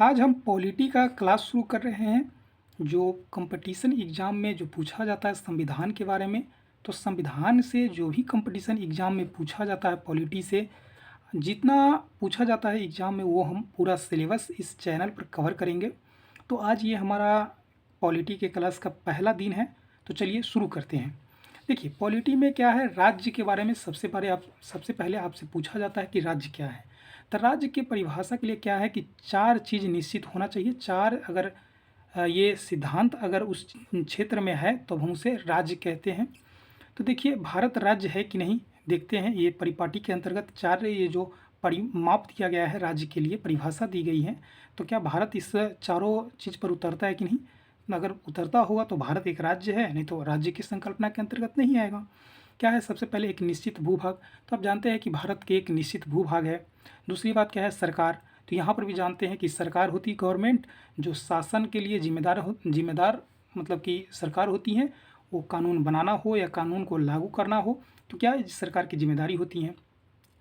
आज हम पॉलिटी का क्लास शुरू कर रहे हैं, जो कंपटीशन एग्ज़ाम में जो पूछा जाता है संविधान के बारे में। तो संविधान से जो भी कंपटीशन एग्ज़ाम में पूछा जाता है पॉलिटी से, जितना पूछा जाता है एग्ज़ाम में वो हम पूरा सिलेबस इस चैनल पर कवर करेंगे। तो आज ये हमारा पॉलिटी के क्लास का पहला दिन है, तो चलिए शुरू करते हैं। देखिए पॉलिटी में क्या है, राज्य के बारे में सबसे पहले आपसे पूछा जाता है कि राज्य क्या है। तो राज्य की परिभाषा के लिए क्या है कि 4 चीज़ निश्चित होना चाहिए। 4 अगर ये सिद्धांत अगर उस क्षेत्र में है तो हम उसे राज्य कहते हैं। तो देखिए भारत राज्य है कि नहीं, देखते हैं। ये परिपाटी के अंतर्गत 4 ये जो परिमाप दिया गया है राज्य के लिए, परिभाषा दी गई है, तो क्या भारत इस चारों चीज़ पर उतरता है कि नहीं। अगर उतरता होगा तो भारत एक राज्य है, नहीं तो राज्य की संकल्पना के अंतर्गत नहीं आएगा। क्या है, सबसे पहले एक निश्चित भूभाग। तो आप जानते हैं कि भारत के एक निश्चित भूभाग है। दूसरी बात क्या है, सरकार। तो यहाँ पर भी जानते हैं कि सरकार होती गवर्नमेंट, जो शासन के लिए जिम्मेदार मतलब कि सरकार होती है। वो कानून बनाना हो या कानून को लागू करना हो, तो क्या है, सरकार की जिम्मेदारी होती है।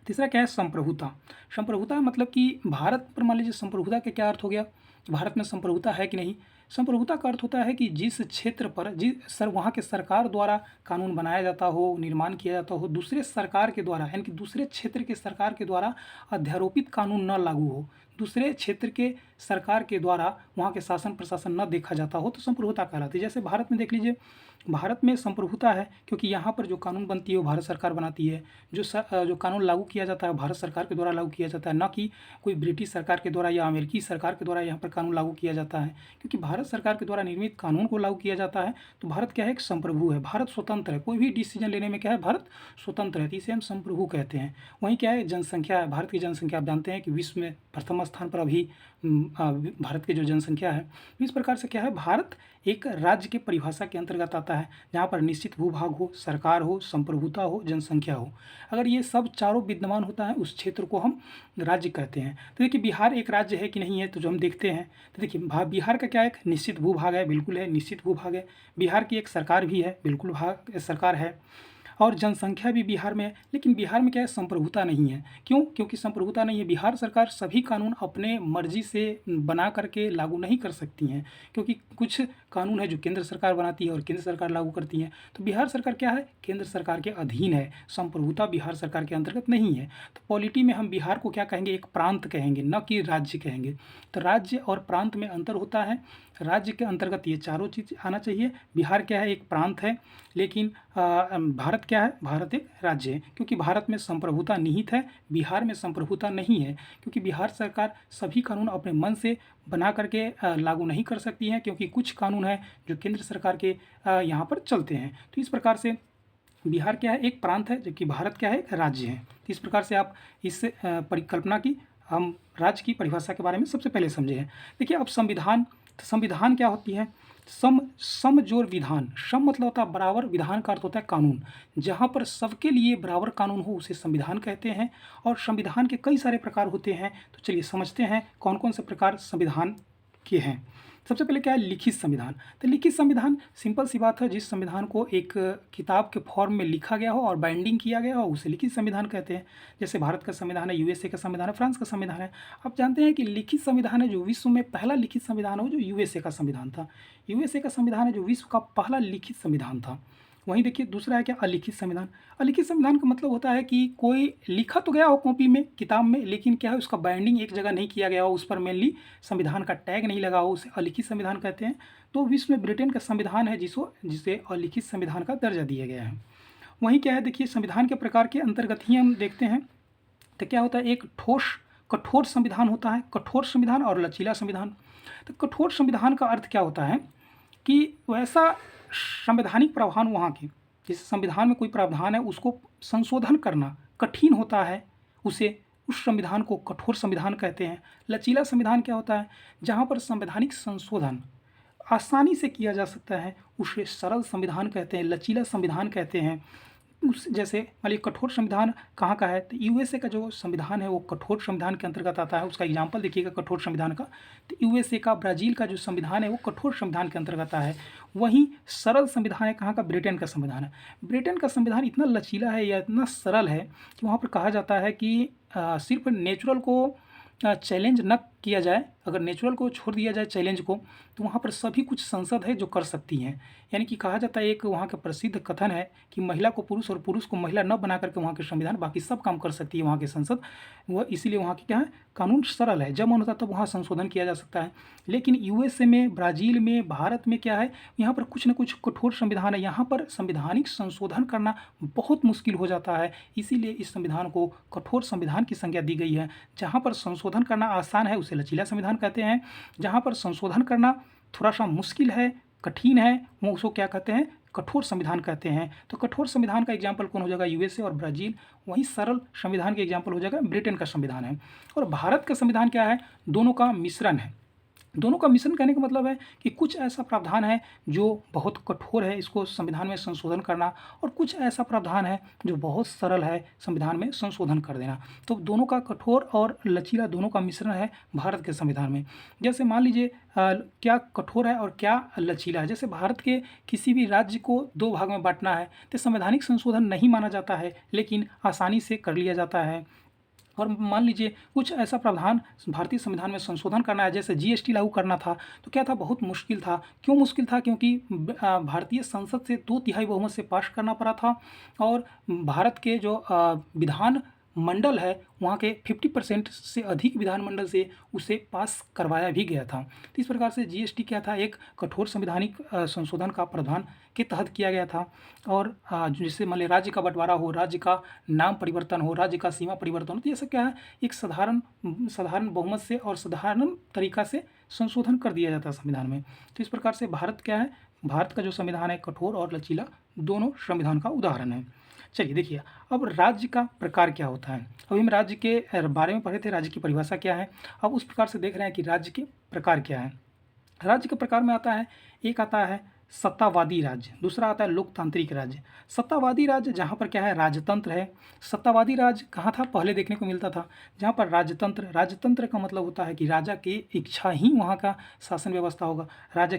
तीसरा क्या है, संप्रभुता। संप्रभुता मतलब कि भारत पर मान लीजिए संप्रभुता का क्या अर्थ हो गया, कि भारत में संप्रभुता है कि नहीं। संप्रभुता का अर्थ होता है कि जिस क्षेत्र पर वहाँ के सरकार द्वारा कानून बनाया जाता हो, निर्माण किया जाता हो, दूसरे सरकार के द्वारा यानी कि दूसरे क्षेत्र के सरकार के द्वारा अध्यारोपित कानून न लागू हो, दूसरे क्षेत्र के सरकार के द्वारा वहाँ के शासन प्रशासन न देखा जाता हो, तो संप्रभुता कहलाती है। जैसे भारत में देख लीजिए, भारत में संप्रभुता है क्योंकि यहाँ पर जो कानून बनती है वो भारत सरकार बनाती है। जो कानून लागू किया जाता है भारत सरकार के द्वारा लागू किया जाता है, ना कि कोई ब्रिटिश सरकार के द्वारा या अमेरिकी सरकार के द्वारा यहाँ पर कानून लागू किया जाता है। क्योंकि भारत सरकार के द्वारा निर्मित कानून को लागू किया जाता है, तो भारत क्या है, एक संप्रभु है। भारत स्वतंत्र है, कोई भी डिसीजन लेने में क्या है, भारत स्वतंत्र है, तो इसे हम संप्रभु कहते हैं। वहीं क्या है, जनसंख्या है। भारत की जनसंख्या आप जानते हैं कि विश्व में प्रथम स्थान पर अभी भारत की जो जनसंख्या है। इस प्रकार से क्या है, भारत एक राज्य के परिभाषा के अंतर्गत आता है, जहाँ पर निश्चित भूभाग हो, सरकार हो, संप्रभुता हो, जनसंख्या हो। अगर ये सब चारों विद्यमान होता है, उस क्षेत्र को हम राज्य कहते हैं। तो देखिए बिहार एक राज्य है कि नहीं है, तो जो हम देखते हैं, तो देखिए बिहार का क्या एक निश्चित भूभाग है, बिल्कुल है, निश्चित भूभाग है। बिहार की एक सरकार भी है, बिल्कुल सरकार है। और जनसंख्या भी बिहार में है, लेकिन बिहार में क्या है, संप्रभुता नहीं है। क्यों? क्योंकि संप्रभुता नहीं है। बिहार सरकार सभी कानून अपने मर्जी से बना करके लागू नहीं कर सकती हैं, क्योंकि कुछ कानून है जो केंद्र सरकार बनाती है और केंद्र सरकार लागू करती है। तो बिहार सरकार क्या है, केंद्र सरकार के अधीन है, संप्रभुता बिहार सरकार के अंतर्गत नहीं है। तो पॉलिटी में हम बिहार को क्या कहेंगे, एक प्रांत कहेंगे, न कि राज्य कहेंगे। तो राज्य और प्रांत में अंतर होता है। राज्य के अंतर्गत ये चारों चीज़ आना चाहिए। बिहार क्या है, एक प्रांत है, लेकिन भारत क्या है, भारत एक राज्य है। क्योंकि भारत में संप्रभुता निहित है, बिहार में संप्रभुता नहीं है। क्योंकि बिहार सरकार सभी कानून अपने मन से बना करके लागू नहीं कर सकती हैं, क्योंकि कुछ कानून हैं जो केंद्र सरकार के यहाँ पर चलते हैं। तो इस प्रकार से बिहार क्या है, एक प्रांत है, जबकि भारत क्या है, एक राज्य है। तो इस प्रकार से आप इस परिकल्पना की, हम राज्य की परिभाषा के बारे में सबसे पहले समझे हैं। देखिए अब संविधान। तो संविधान क्या होती है, सम जोड़ विधान। सम मतलब होता है बराबर, विधान का अर्थ होता है कानून। जहाँ पर सबके लिए बराबर कानून हो उसे संविधान कहते हैं। और संविधान के कई सारे प्रकार होते हैं, तो चलिए समझते हैं कौन कौन से प्रकार संविधान के हैं। सबसे पहले क्या है, लिखित संविधान। तो लिखित संविधान सिंपल सी बात है, जिस संविधान को एक किताब के फॉर्म में लिखा गया हो और बाइंडिंग किया गया हो उसे लिखित संविधान कहते हैं। जैसे भारत का संविधान है, यूएसए का संविधान है, फ्रांस का संविधान है। आप जानते हैं कि लिखित संविधान है जो विश्व में पहला लिखित संविधान हो, जो यूएसए का संविधान था। यूएसए का संविधान है जो विश्व का पहला लिखित संविधान था। वहीं देखिए दूसरा है क्या, अलिखित संविधान। अलिखित संविधान का मतलब होता है कि कोई लिखा तो गया हो कॉपी में, किताब में, लेकिन क्या है, उसका बाइंडिंग एक जगह नहीं किया गया हो, उस पर मेनली संविधान का टैग नहीं लगा हो, उसे अलिखित संविधान कहते हैं। तो विश्व में ब्रिटेन का संविधान है जिसे अलिखित संविधान का दर्जा दिया गया है। वहीं क्या है, देखिए संविधान के प्रकार के अंतर्गत ही हम देखते हैं। तो क्या होता है, एक कठोर संविधान होता है, कठोर संविधान और लचीला संविधान। तो कठोर संविधान का अर्थ क्या होता है कि वैसा संवैधानिक प्रावधान वहाँ के, जिस संविधान में कोई प्रावधान है उसको संशोधन करना कठिन होता है, उस संविधान को कठोर संविधान कहते हैं। लचीला संविधान क्या होता है, जहाँ पर संवैधानिक संशोधन आसानी से किया जा सकता है, उसे सरल संविधान कहते हैं, लचीला संविधान कहते हैं। उस जैसे मान लीजिए कठोर संविधान कहाँ का है, तो यूएसए का जो संविधान है वो कठोर संविधान के अंतर्गत आता है। उसका एग्जाम्पल देखिएगा कठोर संविधान का, तो यूएसए का, ब्राज़ील का जो संविधान है वो कठोर संविधान के अंतर्गत आता है। वहीं सरल संविधान है कहाँ का, ब्रिटेन का संविधान है। ब्रिटेन का संविधान इतना लचीला है या इतना सरल है कि वहाँ पर कहा जाता है कि सिर्फ नेचुरल को चैलेंज न किया जाए, अगर नेचुरल को छोड़ दिया जाए चैलेंज को, तो वहाँ पर सभी कुछ संसद है जो कर सकती हैं। यानी कि कहा जाता है, एक वहाँ का प्रसिद्ध कथन है कि महिला को पुरुष और पुरुष को महिला न बना करके वहाँ के संविधान बाकी सब काम कर सकती है वहाँ की संसद। वह इसीलिए वहाँ की क्या है, कानून सरल है, जब मन होता है तब वहाँ संशोधन किया जा सकता है। लेकिन यूएसए में, ब्राज़ील में, भारत में क्या है, यहाँ पर कुछ न कुछ कठोर संविधान है, यहाँ पर संवैधानिक संशोधन करना बहुत मुश्किल हो जाता है। इसीलिए इस संविधान को कठोर संविधान की संज्ञा दी गई है। जहाँ पर संशोधन करना आसान है उसे लचीला संविधान कहते हैं, जहाँ पर संशोधन करना थोड़ा सा मुश्किल है, कठिन है, वो उसको क्या कहते हैं, कठोर संविधान कहते हैं। तो कठोर संविधान का एग्जाम्पल कौन हो जाएगा, यूएसए और ब्राज़ील। वहीं सरल संविधान के एग्जाम्पल हो जाएगा ब्रिटेन का संविधान है। और भारत का संविधान क्या है, दोनों का मिश्रण है। दोनों का मिश्रण कहने का मतलब है कि कुछ ऐसा प्रावधान है जो बहुत कठोर है, इसको संविधान में संशोधन करना, और कुछ ऐसा प्रावधान है जो बहुत सरल है, संविधान में संशोधन कर देना। तो दोनों का कठोर और लचीला दोनों का मिश्रण है भारत के संविधान में। जैसे मान लीजिए क्या कठोर है और क्या लचीला है। जैसे भारत के किसी भी राज्य को दो भाग में बांटना है तो संवैधानिक संशोधन नहीं माना जाता है, लेकिन आसानी से कर लिया जाता है। और मान लीजिए कुछ ऐसा प्रावधान भारतीय संविधान में संशोधन करना है, जैसे जीएसटी लागू करना था, तो क्या था, बहुत मुश्किल था। क्यों मुश्किल था, क्योंकि भारतीय संसद से 2/3 बहुमत से पास करना पड़ा था, और भारत के जो विधान मंडल है वहाँ के 50% से अधिक विधानमंडल से उसे पास करवाया भी गया था। तो इस प्रकार से जीएसटी क्या था, एक कठोर संवैधानिक संशोधन का प्रावधान के तहत किया गया था। और जैसे मान लीजिए राज्य का बंटवारा हो, राज्य का नाम परिवर्तन हो, राज्य का सीमा परिवर्तन हो, तो ये सब क्या है, एक साधारण बहुमत से और साधारण तरीका से संशोधन कर दिया जाता है संविधान में। तो इस प्रकार से भारत क्या है, भारत का जो संविधान है कठोर और लचीला दोनों संविधान का उदाहरण है। चलिए देखिए, अब राज्य का प्रकार क्या होता है। अभी हम राज्य के बारे में पढ़े थे, राज्य की परिभाषा क्या है। अब उस प्रकार से देख रहे हैं कि राज्य के प्रकार क्या है। राज्य के प्रकार में आता है, एक आता है सत्तावादी राज्य, दूसरा आता है लोकतांत्रिक राज्य। सत्तावादी राज्य जहाँ पर क्या है, राजतंत्र है। सत्तावादी राज्य कहाँ था, पहले देखने को मिलता था जहाँ पर राजतंत्र का मतलब होता है कि राजा की इच्छा ही वहाँ का शासन व्यवस्था होगा, राजा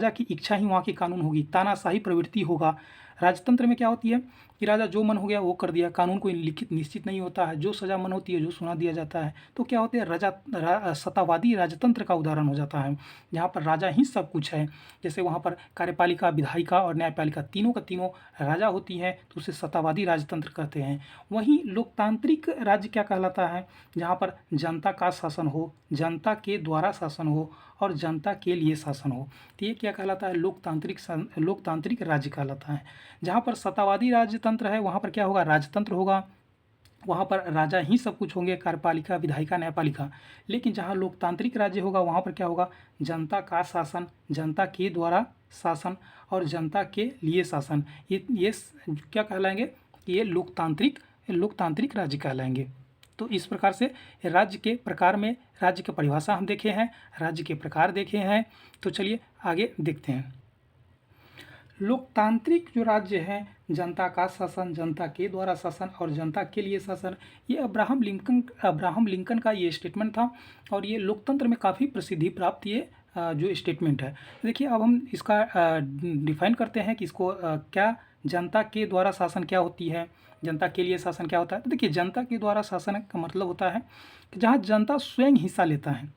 की इच्छा ही वहाँ की कानून होगी, तानाशाही प्रवृत्ति होगा। राजतंत्र में क्या होती है कि राजा जो मन हो गया वो कर दिया, कानून कोई लिखित निश्चित नहीं होता है, जो सज़ा मन होती है जो सुना दिया जाता है। तो क्या होते हैं, सत्तावादी राजतंत्र का उदाहरण हो जाता है, जहाँ पर राजा ही सब कुछ है। जैसे वहाँ पर कार्यपालिका, विधायिका और न्यायपालिका तीनों का तीनों राजा होती हैं, तो उसे सत्तावादी राजतंत्र कहते हैं। वहीं लोकतांत्रिक राज्य क्या कहलाता है, जहाँ पर जनता का शासन हो, जनता के द्वारा शासन हो और जनता के लिए शासन हो, तो ये क्या कहलाता है, लोकतांत्रिक राज्य कहलाता है। जहाँ पर सत्तावादी राजतंत्र है वहाँ पर क्या होगा, राजतंत्र होगा, वहाँ पर राजा ही सब कुछ होंगे, कार्यपालिका, विधायिका, न्यायपालिका। लेकिन जहाँ लोकतांत्रिक राज्य होगा वहाँ पर क्या होगा, जनता का शासन, जनता के द्वारा शासन और जनता के लिए शासन। ये क्या कहलाएंगे, ये लोकतांत्रिक राज्य कहलाएंगे। तो इस प्रकार से राज्य के प्रकार में राज्य की परिभाषा हम देखे हैं, राज्य के प्रकार देखे हैं। तो चलिए आगे देखते हैं। लोकतांत्रिक जो राज्य है, जनता का शासन, जनता के द्वारा शासन और जनता के लिए शासन, ये अब्राहम लिंकन का ये स्टेटमेंट था, और ये लोकतंत्र में काफ़ी प्रसिद्धि प्राप्त ये जो स्टेटमेंट है। देखिए अब हम इसका डिफाइन करते हैं कि इसको क्या, जनता के द्वारा शासन क्या होती है, जनता के लिए शासन क्या होता है। तो देखिए जनता के द्वारा शासन का मतलब होता है कि जहाँ जनता स्वयं हिस्सा लेता है।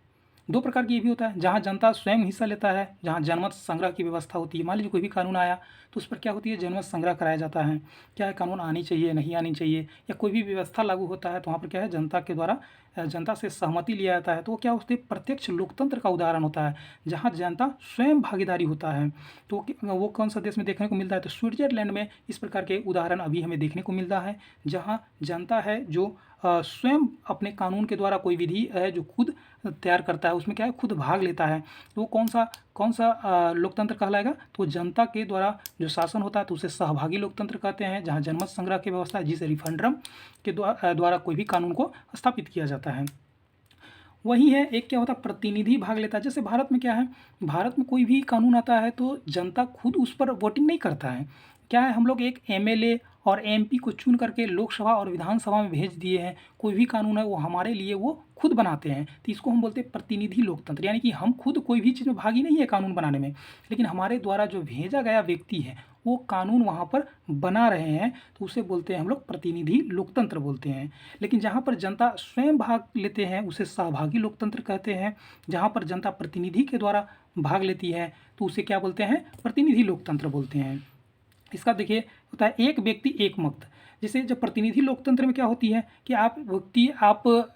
दो प्रकार की ये भी होता है, जहाँ जनता स्वयं हिस्सा लेता है, जहाँ जनमत संग्रह की व्यवस्था होती है। मान लीजिए कोई भी कानून आया तो उस पर क्या होती है, जनमत संग्रह कराया जाता है, क्या है कानून आनी चाहिए नहीं आनी चाहिए, या कोई भी व्यवस्था लागू होता है तो वहाँ पर क्या है, जनता के द्वारा जनता से सहमति लिया जाता है। तो वो क्या होते हैं, प्रत्यक्ष लोकतंत्र का उदाहरण होता है, जहाँ जनता स्वयं भागीदारी होता है। तो वो कौन सा देश में देखने को मिलता है, तो स्विट्जरलैंड में इस प्रकार के उदाहरण अभी हमें देखने को मिलता है, जहाँ जनता है जो स्वयं अपने कानून के द्वारा कोई विधि है जो खुद तैयार करता है, उसमें क्या है, खुद भाग लेता है। तो वो कौन सा लोकतंत्र कहलाएगा, तो जनता के द्वारा जो शासन होता है तो उसे सहभागी लोकतंत्र कहते हैं, जहाँ जनमत संग्रह की व्यवस्था है, जिसे रिफरेंडम के द्वारा कोई भी कानून को स्थापित किया जाता है। वही है, एक क्या होता है, प्रतिनिधि भाग लेता है। जैसे भारत में क्या है, भारत में कोई भी कानून आता है तो जनता खुद उस पर वोटिंग नहीं करता है। क्या है, हम लोग एक एमएलए और एमपी को चुन करके लोकसभा और विधानसभा में भेज दिए हैं, कोई भी कानून है वो हमारे लिए वो खुद बनाते हैं। तो इसको हम बोलते हैं प्रतिनिधि लोकतंत्र, यानी कि हम खुद कोई भी चीज़ में भागी नहीं है कानून बनाने में, लेकिन हमारे द्वारा जो भेजा गया व्यक्ति है वो कानून वहाँ पर बना रहे हैं, तो उसे बोलते हैं हम लोग प्रतिनिधि लोकतंत्र बोलते हैं। लेकिन जहाँ पर जनता स्वयं भाग लेते हैं उसे सहभागी लोकतंत्र कहते हैं। जहाँ पर जनता प्रतिनिधि के द्वारा भाग लेती है तो उसे क्या बोलते हैं, प्रतिनिधि लोकतंत्र बोलते हैं। इसका देखिए होता है एक व्यक्ति एक मत। जैसे जब प्रतिनिधि लोकतंत्र में क्या होती है कि आप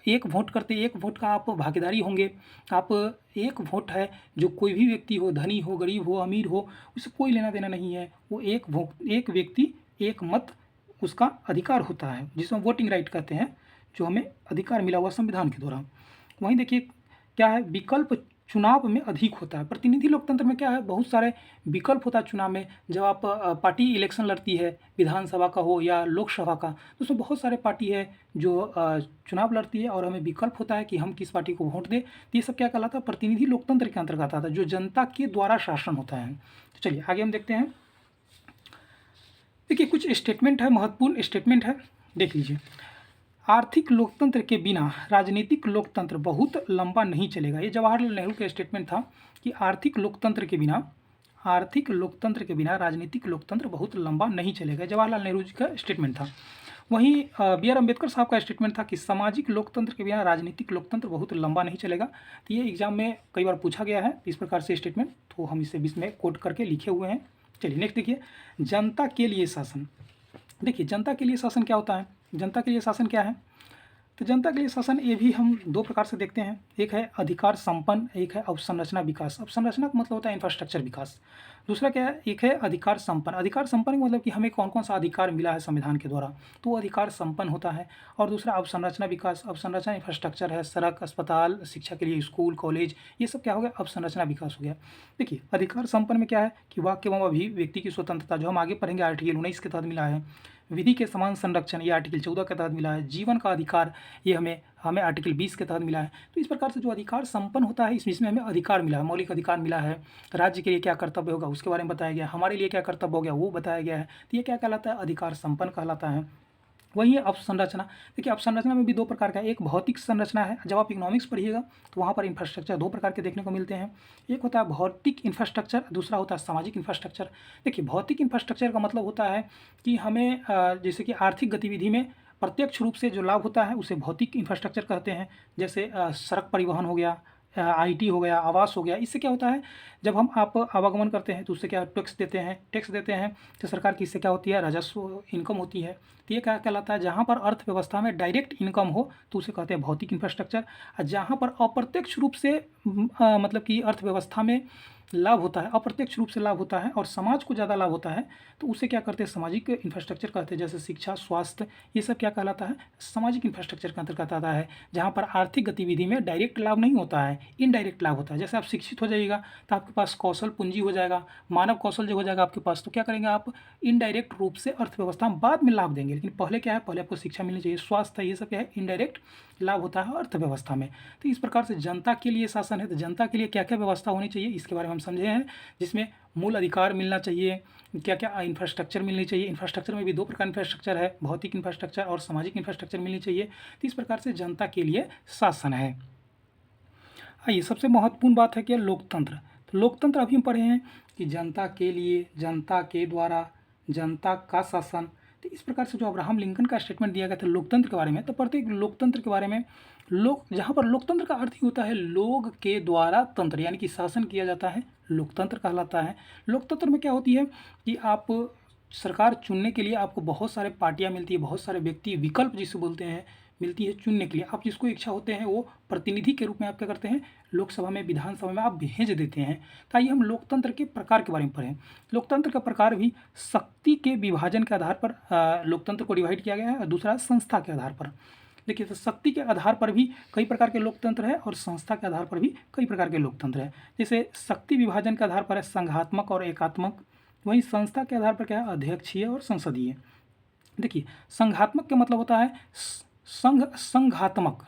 एक वोट करते, एक वोट का आप भागीदारी होंगे। आप एक वोट है, जो कोई भी व्यक्ति हो, धनी हो, गरीब हो, अमीर हो, उससे कोई लेना देना नहीं है। वो एक व्यक्ति एक मत उसका अधिकार होता है, जिसे हम वोटिंग राइट कहते हैं, जो हमें अधिकार मिला हुआ संविधान के द्वारा। वहीं देखिए क्या है, विकल्प चुनाव में अधिक होता है। प्रतिनिधि लोकतंत्र में क्या है, बहुत सारे विकल्प होता है चुनाव में। जब आप पार्टी इलेक्शन लड़ती है, विधानसभा का हो या लोकसभा का, तो उसमें बहुत सारे पार्टी है जो चुनाव लड़ती है और हमें विकल्प होता है कि हम किस पार्टी को वोट दें। तो ये सब क्या कहलाता है, प्रतिनिधि लोकतंत्र के अंतर्गत आता है, जो जनता के द्वारा शासन होता है। तो चलिए आगे हम देखते हैं। देखिए कुछ स्टेटमेंट है, महत्वपूर्ण स्टेटमेंट है, देख लीजिए। आर्थिक लोकतंत्र के बिना राजनीतिक लोकतंत्र बहुत लंबा नहीं चलेगा। ये जवाहरलाल नेहरू का स्टेटमेंट था कि आर्थिक लोकतंत्र के बिना राजनीतिक लोकतंत्र बहुत लंबा नहीं चलेगा। जवाहरलाल नेहरू जी का स्टेटमेंट था। वहीं बी आर अम्बेडकर साहब का स्टेटमेंट था कि सामाजिक लोकतंत्र के बिना राजनीतिक लोकतंत्र बहुत लंबा नहीं चलेगा। तो ये एग्जाम में कई बार पूछा गया है इस प्रकार से स्टेटमेंट, तो हम इसे बीच में कोट करके लिखे हुए हैं। चलिए नेक्स्ट देखिए, जनता के लिए शासन। देखिए जनता के लिए शासन क्या होता है, जनता के लिए शासन क्या है। तो जनता के लिए शासन ये भी हम दो प्रकार से देखते हैं, एक है अधिकार संपन्न, एक है अवसंरचना विकास। अवसंरचना का मतलब होता है इंफ्रास्ट्रक्चर विकास। दूसरा क्या है, एक है अधिकार संपन्न। अधिकार संपन्न का मतलब कि हमें कौन कौन सा अधिकार मिला है संविधान के द्वारा, तो वो अधिकार संपन्न होता है। और दूसरा अवसंरचना विकास। अवसंरचना इंफ्रास्ट्रक्चर है, सड़क, अस्पताल, शिक्षा के लिए स्कूल, कॉलेज, ये सब क्या हो गया, अवसंरचना विकास हो गया। देखिए अधिकार संपन्न में क्या है कि वाक्य एवं अभिव्यक्ति की स्वतंत्रता, जो हम आगे पढ़ेंगे आर्टिकल 19 के तहत मिला है। विधि के समान संरक्षण, ये आर्टिकल 14 के तहत मिला है। जीवन का अधिकार, ये हमें आर्टिकल 20 के तहत मिला है। तो इस प्रकार से जो अधिकार संपन्न होता है, इसमें हमें अधिकार मिला है, मौलिक अधिकार मिला है। राज्य के लिए क्या कर्तव्य होगा उसके बारे में बताया गया है, हमारे लिए क्या कर्तव्य हो गया वो बताया गया है। तो ये क्या कहलाता है, अधिकार संपन्न कहलाता है। वही है अवसंरचना। देखिए अवसंरचना में भी दो प्रकार का है, एक भौतिक संरचना है। जब आप इकोनॉमिक्स पढ़िएगा तो वहाँ पर इंफ्रास्ट्रक्चर दो प्रकार के देखने को मिलते हैं, एक होता है भौतिक इंफ्रास्ट्रक्चर, दूसरा होता है सामाजिक इंफ्रास्ट्रक्चर। देखिए भौतिक इंफ्रास्ट्रक्चर का मतलब होता है कि हमें जैसे कि आर्थिक गतिविधि में प्रत्यक्ष रूप से जो लाभ होता है उसे भौतिक इंफ्रास्ट्रक्चर कहते हैं। जैसे सड़क परिवहन हो गया, आईटी हो गया, आवास हो गया। इससे क्या होता है, जब हम आप आवागमन करते हैं तो उससे क्या टैक्स देते हैं तो सरकार की इससे क्या होती है, राजस्व इनकम होती है। तो ये क्या कहलाता है, जहाँ पर अर्थव्यवस्था में डायरेक्ट इनकम हो तो उसे कहते हैं भौतिक इंफ्रास्ट्रक्चर। और जहाँ पर अप्रत्यक्ष रूप से मतलब कि अर्थव्यवस्था में लाभ होता है, अप्रत्यक्ष रूप से लाभ होता है और समाज को ज़्यादा लाभ होता है, तो उसे क्या करते हैं, सामाजिक इंफ्रास्ट्रक्चर कहते हैं। जैसे शिक्षा, स्वास्थ्य, ये सब क्या कहलाता है, सामाजिक इंफ्रास्ट्रक्चर के अंतर्गत आता है। जहाँ पर आर्थिक गतिविधि में डायरेक्ट लाभ नहीं होता है, इनडायरेक्ट लाभ होता है। जैसे आप शिक्षित हो जाइएगा तो आपके पास कौशल पूंजी हो जाएगा, मानव कौशल जो हो जाएगा आपके पास, तो क्या करेंगे आप, इनडायरेक्ट रूप से अर्थव्यवस्था में बाद में लाभ देंगे। लेकिन पहले क्या है, पहले आपको शिक्षा मिलनी चाहिए, स्वास्थ्य, ये सब क्या है, इनडायरेक्ट लाभ होता है अर्थव्यवस्था में। तो इस प्रकार से जनता के लिए शासन है। तो जनता के लिए क्या क्या व्यवस्था होनी चाहिए इसके बारे में हम समझे हैं, जिसमें मूल अधिकार मिलना चाहिए, क्या क्या इंफ्रास्ट्रक्चर मिलनी चाहिए। इंफ्रास्ट्रक्चर में भी दो प्रकार इंफ्रास्ट्रक्चर है, भौतिक इंफ्रास्ट्रक्चर और सामाजिक इंफ्रास्ट्रक्चर मिलनी चाहिए। तो इस प्रकार से जनता के लिए शासन है। आइए सबसे महत्वपूर्ण बात है कि लोकतंत्र। तो लोकतंत्र अभी हम पढ़े हैं कि जनता के लिए, जनता के द्वारा, जनता का शासन। तो इस प्रकार से जो अब्राहम लिंकन का स्टेटमेंट दिया गया था लोकतंत्र के बारे में, तो प्रत्येक लोकतंत्र के बारे में जहाँ पर लोकतंत्र का अर्थ ही होता है लोग के द्वारा तंत्र, यानी कि शासन किया जाता है, लोकतंत्र कहलाता है। लोकतंत्र में क्या होती है कि आप सरकार चुनने के लिए आपको बहुत सारे पार्टियां मिलती है, बहुत सारे व्यक्ति, विकल्प जिसे बोलते हैं, मिलती है चुनने के लिए। आप जिसको इच्छा होते हैं वो प्रतिनिधि के रूप में आप क्या करते हैं, लोकसभा में, विधानसभा में आप भेज देते हैं। तो आइए हम लोकतंत्र के प्रकार के बारे में पढ़ें। लोकतंत्र का प्रकार भी शक्ति के विभाजन के आधार पर लोकतंत्र को डिवाइड किया गया है, और दूसरा संस्था के आधार पर। देखिए तो शक्ति के आधार पर भी कई प्रकार के लोकतंत्र है और संस्था के आधार पर भी कई प्रकार के लोकतंत्र है। जैसे शक्ति विभाजन के आधार पर है संघात्मक और एकात्मक, वहीं संस्था के आधार पर क्या है, अध्यक्षीय और संसदीय। देखिए संघात्मक का मतलब होता है संघात्मक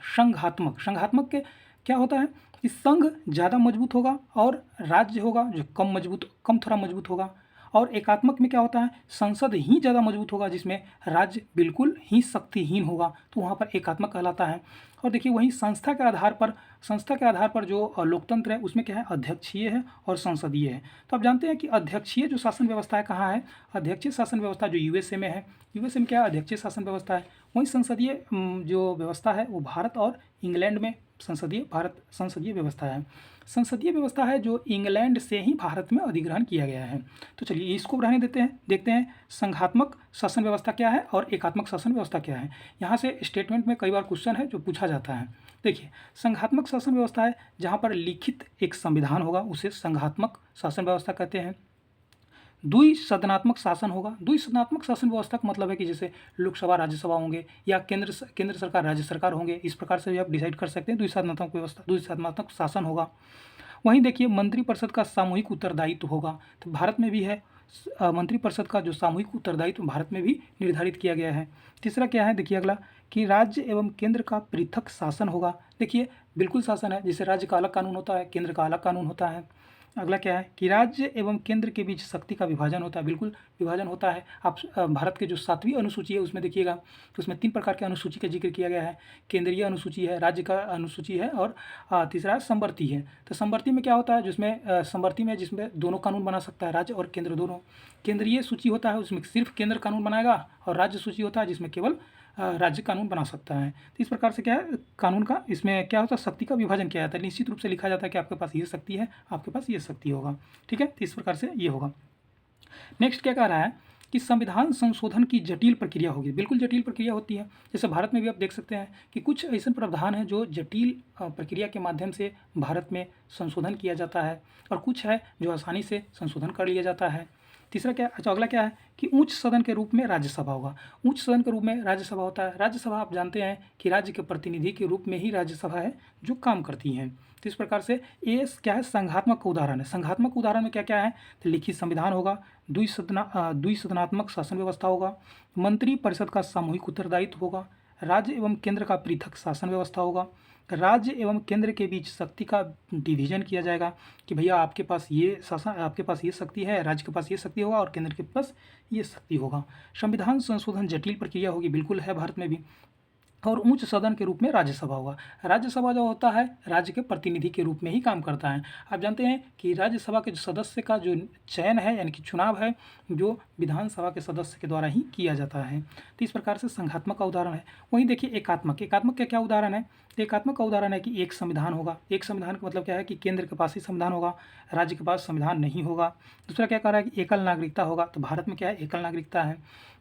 के क्या होता है कि संघ ज़्यादा मजबूत होगा और राज्य होगा जो कम थोड़ा मजबूत होगा। और एकात्मक में क्या होता है, संसद ही ज़्यादा मजबूत होगा, जिसमें राज्य बिल्कुल ही शक्तिहीन होगा, तो वहाँ पर एकात्मक कहलाता है। और देखिए वहीं संस्था के आधार पर जो लोकतंत्र है उसमें क्या है, अध्यक्षीय है और संसदीय है। तो आप जानते हैं कि अध्यक्षीय जो शासन व्यवस्था है कहाँ है, अध्यक्षीय शासन व्यवस्था जो यूएसए में है, यूएसए में क्या है, अध्यक्षीय शासन व्यवस्था है। वहीं संसदीय जो व्यवस्था है वो भारत और इंग्लैंड में संसदीय व्यवस्था है। संसदीय व्यवस्था है जो इंग्लैंड से ही भारत में अधिग्रहण किया गया है। तो चलिए इसको रहने देते हैं, देखते हैं संघात्मक शासन व्यवस्था क्या है और एकात्मक शासन व्यवस्था क्या है। यहाँ से स्टेटमेंट में कई बार क्वेश्चन है जो पूछा जाता है। देखिए संघात्मक शासन व्यवस्था है जहाँ पर लिखित एक संविधान होगा, उसे संघात्मक शासन व्यवस्था कहते हैं। द्विसदनात्मक शासन होगा। द्विसदनात्मक शासन व्यवस्था का मतलब है कि जैसे लोकसभा राज्यसभा होंगे या केंद्र सरकार राज्य सरकार होंगे, इस प्रकार से भी आप डिसाइड कर सकते हैं। द्विसदनात्मक व्यवस्था, द्विसदनात्मक शासन होगा। वहीं देखिए मंत्रिपरिषद का सामूहिक उत्तरदायित्व होगा, तो भारत में भी है मंत्रिपरिषद का जो सामूहिक उत्तरदायित्व भारत में भी निर्धारित किया गया है। तीसरा क्या है, देखिए अगला कि राज्य एवं केंद्र का पृथक शासन होगा। देखिए बिल्कुल शासन है, जैसे राज्य का अलग कानून होता है, केंद्र का अलग कानून होता है। अगला क्या है कि राज्य एवं केंद्र के बीच शक्ति का विभाजन होता है, बिल्कुल विभाजन होता है। आप भारत के जो 7वीं अनुसूची है उसमें देखिएगा तो उसमें 3 प्रकार के अनुसूची का जिक्र किया गया है। केंद्रीय अनुसूची है, राज्य का अनुसूची है और तीसरा संवर्ती है। तो संवर्ती में क्या होता है, जिसमें संवर्ती में जिसमें दोनों कानून बना सकता है, राज्य और केंद्र दोनों। केंद्रीय सूची होता है उसमें सिर्फ केंद्र कानून बनाएगा और राज्य सूची होता है जिसमें केवल राज्य कानून बना सकता है। तो इस प्रकार से क्या है कानून का, इसमें क्या होता है, शक्ति का विभाजन किया जाता है। निश्चित रूप से लिखा जाता है कि आपके पास ये शक्ति है, आपके पास ये शक्ति होगा, ठीक है। तो इस प्रकार से ये होगा। नेक्स्ट क्या कह रहा है कि संविधान संशोधन की जटिल प्रक्रिया होगी। बिल्कुल जटिल प्रक्रिया होती है, जैसे भारत में भी आप देख सकते हैं कि कुछ ऐसे प्रावधान हैं जो जटिल प्रक्रिया के माध्यम से भारत में संशोधन किया जाता है और कुछ है जो आसानी से संशोधन कर लिया जाता है। तीसरा क्या, अच्छा अगला क्या है कि उच्च सदन के रूप में राज्यसभा होगा। उच्च सदन के रूप में राज्यसभा होता है। राज्यसभा आप जानते हैं कि राज्य के प्रतिनिधि के रूप में ही राज्यसभा है जो काम करती हैं। तो इस प्रकार से ये क्या है, संघात्मक उदाहरण है। संघात्मक उदाहरण में क्या क्या है, तो लिखित संविधान होगा, द्विसदनात्मक शासन व्यवस्था होगा, मंत्री परिषद का सामूहिक उत्तरदायित्व होगा, राज्य एवं केंद्र का पृथक शासन व्यवस्था होगा, राज्य एवं केंद्र के बीच शक्ति का डिवीजन किया जाएगा कि भैया आपके पास ये शासन, आपके पास ये शक्ति है, राज्य के पास ये शक्ति होगा और केंद्र के पास ये शक्ति होगा। संविधान संशोधन जटिल प्रक्रिया होगी, बिल्कुल है भारत में भी। और उच्च सदन के रूप में राज्यसभा होगा। राज्यसभा जो होता है राज्य के प्रतिनिधि के रूप में ही काम करता है। आप जानते हैं कि राज्यसभा के जो सदस्य का जो चयन है यानी कि चुनाव है जो विधानसभा के सदस्य के द्वारा ही किया जाता है। तो इस प्रकार से संघात्मक का उदाहरण है। वहीं देखिए एकात्मक, एकात्मक का क्या उदाहरण है, तो एकात्मक का उदाहरण है कि एक संविधान होगा। एक संविधान का मतलब क्या है कि केंद्र के पास ही संविधान होगा, राज्य के पास संविधान नहीं होगा। दूसरा क्या कह रहा है कि एकल नागरिकता होगा। तो भारत में क्या है, एकल नागरिकता है।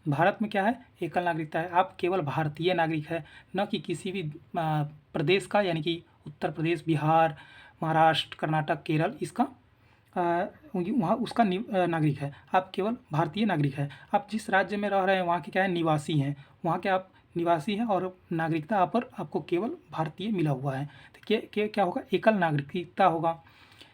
भारत में क्या है, एकल नागरिकता है। आप केवल भारतीय नागरिक है, न कि किसी भी प्रदेश का, यानी कि उत्तर प्रदेश, बिहार, महाराष्ट्र, कर्नाटक, केरल, इसका वहाँ उसका नागरिक है। आप केवल भारतीय नागरिक है। आप जिस राज्य में रह रहे हैं वहाँ के क्या है, निवासी हैं, वहाँ के आप निवासी हैं और नागरिकता आप पर आपको केवल भारतीय मिला हुआ है। तो क्या होगा, एकल नागरिकता होगा।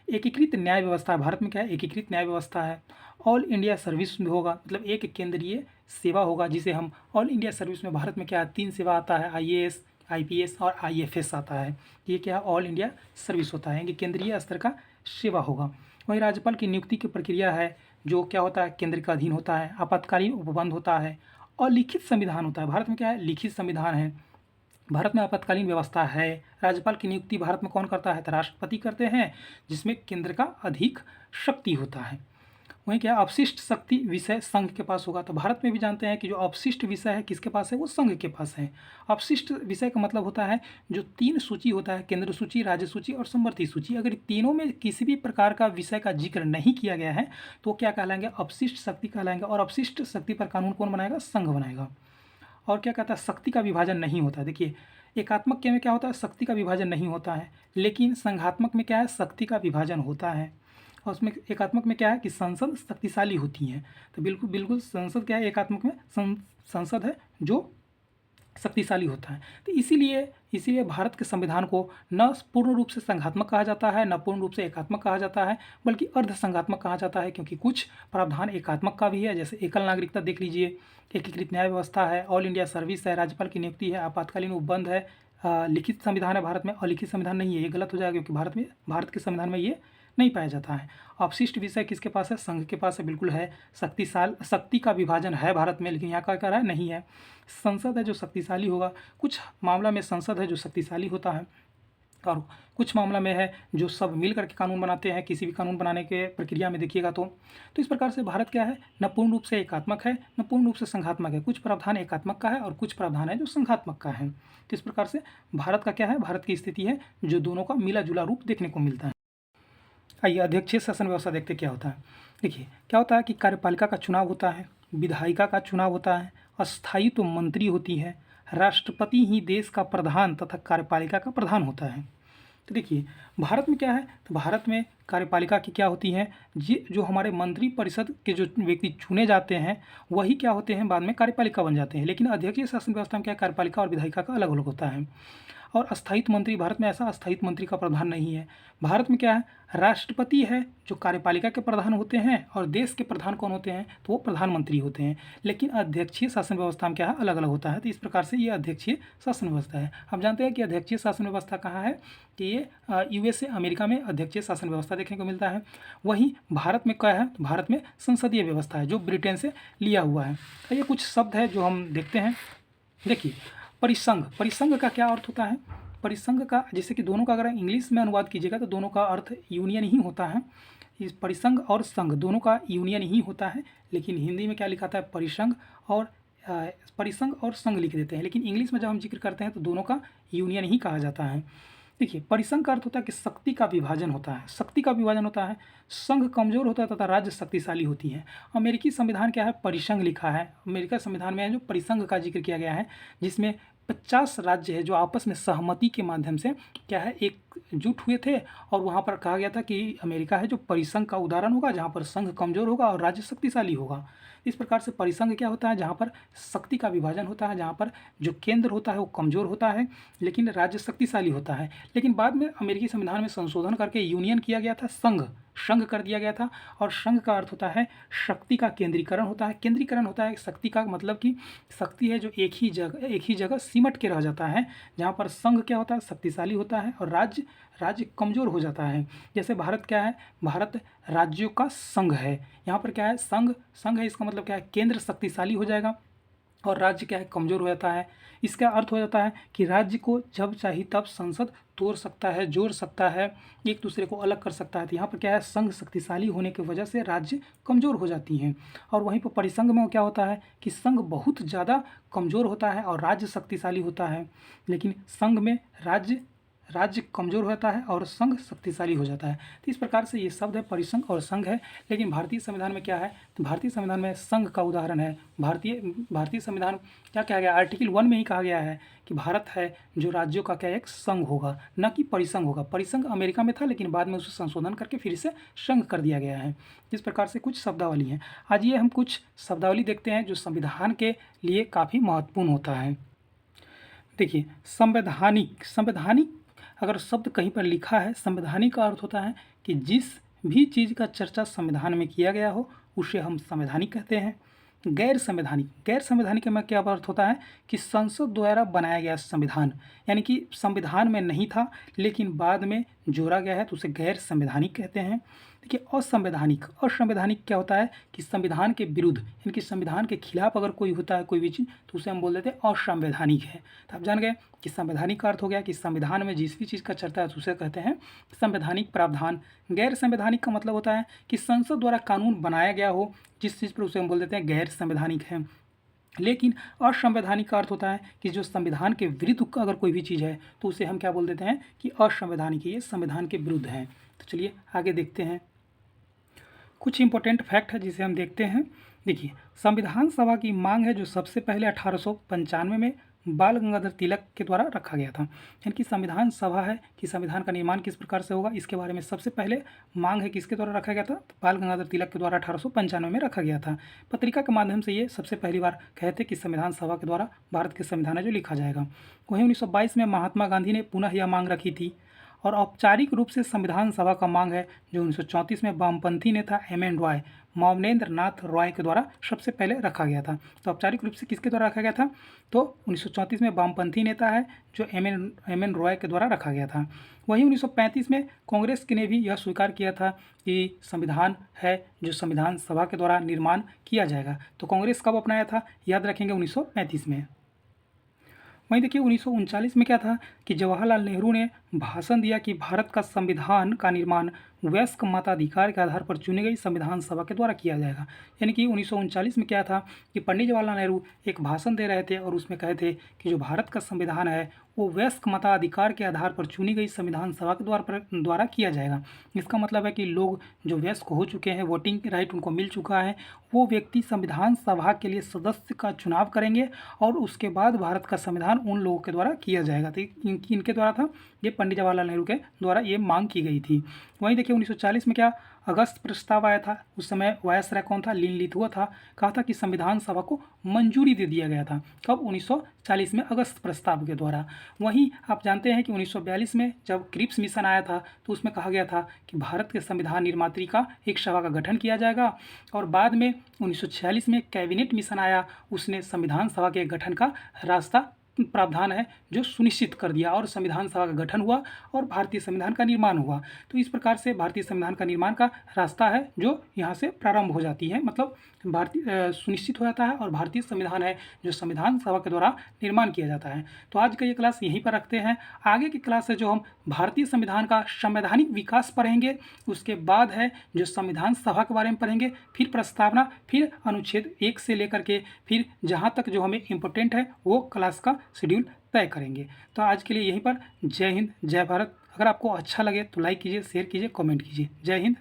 एकीकृत न्याय व्यवस्था, भारत में क्या है, एकीकृत न्याय व्यवस्था है। ऑल इंडिया सर्विस में होगा, मतलब एक केंद्रीय सेवा होगा जिसे हम ऑल इंडिया सर्विस में, भारत में क्या है 3 सेवा आता है, आईएएस, आईपीएस और आईएफएस आता है। ये क्या है, ऑल इंडिया सर्विस होता है, ये केंद्रीय स्तर का सेवा होगा। वहीं राज्यपाल की नियुक्ति की प्रक्रिया है जो क्या होता है, केंद्र का अधीन होता है। आपातकालीन उपबंध होता है और लिखित संविधान होता है। भारत में क्या है, लिखित संविधान है। भारत में आपातकालीन व्यवस्था है। राज्यपाल की नियुक्ति भारत में कौन करता है, तो राष्ट्रपति करते हैं, जिसमें केंद्र का अधिक शक्ति होता है। वहीं क्या अपशिष्ट शक्ति विषय संघ के पास होगा। तो भारत में भी जानते हैं कि जो अपशिष्ट विषय है किसके पास है, वो संघ के पास है। अपशिष्ट विषय का मतलब होता है जो 3 सूची होता है, केंद्र सूची, राज्य सूची और संवर्ती सूची, अगर तीनों में किसी भी प्रकार का विषय का जिक्र नहीं किया गया है तो क्या कहलाएंगे, अपशिष्ट शक्ति कहलाएंगे। और अपशिष्ट शक्ति पर कानून कौन बनाएगा, संघ बनाएगा। और क्या कहता है, शक्ति का विभाजन नहीं होता। देखिए एकात्मक के में क्या होता है, शक्ति का विभाजन नहीं होता है, लेकिन संघात्मक में क्या है, शक्ति का विभाजन होता है। और उसमें एकात्मक में क्या है कि संसद शक्तिशाली होती हैं। तो बिल्कुल बिल्कुल संसद क्या है, एकात्मक में संसद है जो शक्तिशाली होता है। तो इसीलिए भारत के संविधान को न पूर्ण रूप से संघात्मक कहा जाता है, न पूर्ण रूप से एकात्मक कहा जाता है, बल्कि अर्ध संघात्मक कहा जाता है, क्योंकि कुछ प्रावधान एकात्मक का भी है, जैसे एकल नागरिकता देख लीजिए, एकीकृत न्याय व्यवस्था है, ऑल इंडिया सर्विस है, राज्यपाल की नियुक्ति है, आपातकालीन उपबंध है, लिखित संविधान है। भारत में अलिखित संविधान नहीं है, ये गलत हो जाएगा क्योंकि भारत के संविधान में ये नहीं पाया जाता है। अवशिष्ट विषय किसके पास है? संघ के पास है, बिल्कुल है। शक्ति का विभाजन है भारत में, लेकिन यहाँ क्या कह रहा है? नहीं है। संसद है जो शक्तिशाली होगा, कुछ मामला में संसद है जो शक्तिशाली होता है, और कुछ मामला में है जो सब मिल करके कानून बनाते हैं। किसी भी कानून बनाने के प्रक्रिया में देखिएगा तो इस प्रकार से भारत क्या है? न पूर्ण रूप से एकात्मक है, न पूर्ण रूप से संघात्मक है। कुछ प्रावधान एकात्मक का है और कुछ प्रावधान है जो संघात्मक का है। तो इस प्रकार से भारत का क्या है? भारत की स्थिति है जो दोनों का मिला जुला रूप देखने को मिलता है। आइए अध्यक्षीय शासन व्यवस्था देखते क्या होता है। देखिए क्या होता है कि कार्यपालिका का चुनाव होता है, विधायिका का चुनाव होता है, अस्थायी तो मंत्री होती है, राष्ट्रपति ही देश का प्रधान तथा कार्यपालिका का प्रधान होता है। तो देखिए भारत में क्या है? तो भारत में कार्यपालिका की क्या होती है? जो हमारे मंत्री परिषद के जो व्यक्ति चुने जाते हैं वही क्या होते हैं? बाद में कार्यपालिका बन जाते हैं। लेकिन अध्यक्षीय शासन व्यवस्था में क्या है? कार्यपालिका और विधायिका का अलग अलग होता है। और अस्थायित्व मंत्री, भारत में ऐसा अस्थायित्व मंत्री का प्रावधान नहीं है। भारत में क्या है? राष्ट्रपति है जो कार्यपालिका के प्रधान होते हैं, और देश के प्रधान कौन होते हैं? तो वो प्रधानमंत्री होते हैं। लेकिन अध्यक्षीय शासन व्यवस्था में क्या है? अलग अलग होता है। तो इस प्रकार से ये अध्यक्षीय शासन व्यवस्था है। हम जानते हैं कि अध्यक्षीय शासन व्यवस्था कहाँ है? कि ये यूएसए अमेरिका में अध्यक्षीय शासन व्यवस्था देखने को मिलता है। वहीं भारत में क्या है? तो भारत में संसदीय व्यवस्था है जो ब्रिटेन से लिया हुआ है। तो ये कुछ शब्द है जो हम देखते हैं। देखिए परिसंघ, परिसंघ का क्या अर्थ होता है? परिसंघ का, जैसे कि दोनों का अगर इंग्लिश में अनुवाद कीजिएगा तो दोनों का अर्थ यूनियन ही होता है। इस परिसंघ और संघ दोनों का यूनियन ही होता है, लेकिन हिंदी में क्या लिखा था? परिसंघ और परिसंघ और संघ लिख देते हैं, लेकिन इंग्लिश में जब हम जिक्र करते हैं तो दोनों का यूनियन ही कहा जाता है। देखिए परिसंघ का अर्थ होता है कि शक्ति का विभाजन होता है, शक्ति का विभाजन होता है। संघ कमजोर होता है तथा राज्य शक्तिशाली होती है। अमेरिकी संविधान क्या है? परिसंघ लिखा है। अमेरिका संविधान में है जो परिसंघ का जिक्र किया गया है, जिसमें 50 राज्य है जो आपस में सहमति के माध्यम से क्या है? एकजुट हुए थे, और वहाँ पर कहा गया था कि अमेरिका है जो परिसंघ का उदाहरण होगा, जहाँ पर संघ कमजोर होगा और राज्य शक्तिशाली होगा। इस प्रकार से परिसंघ क्या होता है? जहाँ पर शक्ति का विभाजन होता है, जहाँ पर जो केंद्र होता है वो कमजोर होता है लेकिन राज्य शक्तिशाली होता है। लेकिन बाद में अमेरिकी संविधान में संशोधन करके यूनियन किया गया था, संघ संघ कर दिया गया था। और संघ का अर्थ होता है शक्ति का केंद्रीकरण होता है। केंद्रीकरण होता है शक्ति का, मतलब कि शक्ति है जो एक ही जगह सिमट के रह जाता है। जहाँ पर संघ क्या होता है? शक्तिशाली होता है, और राज्य कमज़ोर हो जाता है। जैसे भारत क्या है? भारत राज्यों का संघ है। यहाँ पर क्या है? संघ है, इसका मतलब क्या है? केंद्र शक्तिशाली हो जाएगा और राज्य क्या है? कमज़ोर हो जाता है। इसका अर्थ हो जाता है कि राज्य को जब चाहे तब संसद तोड़ सकता है, जोड़ सकता है, एक दूसरे को अलग कर सकता है। तो यहाँ पर क्या है? संघ शक्तिशाली होने की वजह से राज्य कमज़ोर हो जाती हैं। और वहीं पर परिसंघ में क्या होता है कि संघ बहुत ज़्यादा कमज़ोर होता है और राज्य शक्तिशाली होता है। लेकिन संघ में राज्य कमज़ोर हो जाता है और संघ शक्तिशाली हो जाता है। तो इस प्रकार से ये शब्द है परिसंघ और संघ है। लेकिन भारतीय संविधान में क्या है? तो भारतीय संविधान में संघ का उदाहरण है। भारतीय संविधान क्या कहा गया? आर्टिकल 1 में ही कहा गया है कि भारत है जो राज्यों का क्या एक संघ होगा, न कि परिसंघ होगा। परिसंघ अमेरिका में था, लेकिन बाद में उसे संशोधन करके फिर इसे संघ कर दिया गया है। इस प्रकार से कुछ शब्दावली हैं। आज ये हम कुछ शब्दावली देखते हैं जो संविधान के लिए काफ़ी महत्वपूर्ण होता है। देखिए संवैधानिक अगर शब्द कहीं पर लिखा है, संवैधानिक का अर्थ होता है कि जिस भी चीज़ का चर्चा संविधान में किया गया हो उसे हम संवैधानिक कहते हैं। गैर संवैधानिक में क्या अर्थ होता है कि संसद द्वारा बनाया गया संविधान, यानी कि संविधान में नहीं था लेकिन बाद में जोड़ा गया है, तो उसे गैर संवैधानिक कहते हैं। देखिए असंवैधानिक क्या होता है कि संविधान के विरुद्ध, यानी कि संविधान के खिलाफ अगर कोई होता है कोई भी चीज़, तो उसे हम बोल देते हैं असंवैधानिक है। तो आप जान गए कि संवैधानिक का अर्थ हो गया कि संविधान में जिस भी चीज़ का चर्चा है उसे कहते हैं संवैधानिक प्रावधान। गैर संवैधानिक का मतलब होता है कि संसद द्वारा कानून बनाया गया हो जिस चीज़ पर, उसे हम बोल देते हैं गैर संवैधानिक है। लेकिन असंवैधानिक का अर्थ होता है कि जो संविधान के विरुद्ध अगर कोई भी चीज़ है तो उसे हम क्या बोल देते हैं कि असंवैधानिक है, ये संविधान के विरुद्ध है। तो चलिए आगे देखते हैं। कुछ इंपॉर्टेंट फैक्ट है जिसे हम देखते हैं। देखिए संविधान सभा की मांग है जो सबसे पहले 1895 में बाल गंगाधर तिलक के द्वारा रखा गया था। यानी कि संविधान सभा है कि संविधान का निर्माण किस प्रकार से होगा, इसके बारे में सबसे पहले मांग है किसके द्वारा रखा गया था? तो बाल गंगाधर तिलक के द्वारा 1895 में रखा गया था। पत्रिका के माध्यम से ये सबसे पहली बार कहते कि संविधान सभा के द्वारा भारत के संविधान है जो लिखा जाएगा। वहीं 1922 में महात्मा गांधी ने पुनः यह मांग रखी थी। और औपचारिक रूप से संविधान सभा का मांग है जो 1934 में वामपंथी नेता एम.एन. रॉय, मौनेन्द्र नाथ रॉय के द्वारा सबसे पहले रखा गया था। तो औपचारिक रूप से किसके द्वारा रखा गया था? तो 1934 में वामपंथी नेता है जो एम.एन. रॉय के द्वारा रखा गया था। वहीं 1935 में कांग्रेस ने भी यह स्वीकार किया था कि संविधान है जो संविधान सभा के द्वारा निर्माण किया जाएगा। तो कांग्रेस कब अपनाया था? याद रखेंगे 1935 में। वहीं देखिए 1939 में क्या था कि जवाहरलाल नेहरू ने भाषण दिया कि भारत का संविधान का निर्माण वयस्क मताधिकार के आधार पर चुनी गई संविधान सभा के द्वारा किया जाएगा। यानी कि 1939 में क्या था कि पंडित जवाहरलाल नेहरू एक भाषण दे रहे थे और उसमें कहे थे कि जो भारत का संविधान है वो वयस्क मताधिकार के आधार पर चुनी गई संविधान सभा के द्वारा किया जाएगा। इसका मतलब है कि लोग जो वयस्क हो चुके हैं, वोटिंग राइट उनको मिल चुका है, वो व्यक्ति संविधान सभा के लिए सदस्य का चुनाव करेंगे और उसके बाद भारत का संविधान उन लोगों के द्वारा किया जाएगा। तो इनके द्वारा था, ये पंडित जवाहरलाल नेहरू के द्वारा ये मांग की गई थी। वहीं देखिए 1940 में क्या अगस्त प्रस्ताव आया था। उस समय वायसराय कौन था? लीन लिथुआ था। कहा था कि संविधान सभा को मंजूरी दे दिया गया था। कब? 1940 में अगस्त प्रस्ताव के द्वारा। वहीं आप जानते हैं कि 1942 में जब क्रिप्स मिशन आया था तो उसमें कहा गया था कि भारत के संविधान निर्मात्री का एक सभा का गठन किया जाएगा। और बाद में 1946 में कैबिनेट मिशन आया, उसने संविधान सभा के गठन का रास्ता प्रावधान है जो सुनिश्चित कर दिया और संविधान सभा का गठन हुआ और भारतीय संविधान का निर्माण हुआ। तो इस प्रकार से भारतीय संविधान का निर्माण का रास्ता है जो यहाँ से प्रारंभ हो जाती है, मतलब भारतीय सुनिश्चित हो जाता है और भारतीय संविधान है जो संविधान सभा के द्वारा निर्माण किया जाता है। तो आज का ये क्लास यहीं पर रखते हैं। आगे की क्लास है जो हम भारतीय संविधान का संवैधानिक विकास पढ़ेंगे, उसके बाद है जो संविधान सभा के बारे में पढ़ेंगे, फिर प्रस्तावना, फिर अनुच्छेद 1 से लेकर के फिर जहाँ तक जो हमें इम्पोर्टेंट है वो क्लास का शेड्यूल तय करेंगे। तो आज के लिए यहीं पर जय हिंद, जय भारत। अगर आपको अच्छा लगे तो लाइक कीजिए, शेयर कीजिए, कमेंट कीजिए। जय हिंद।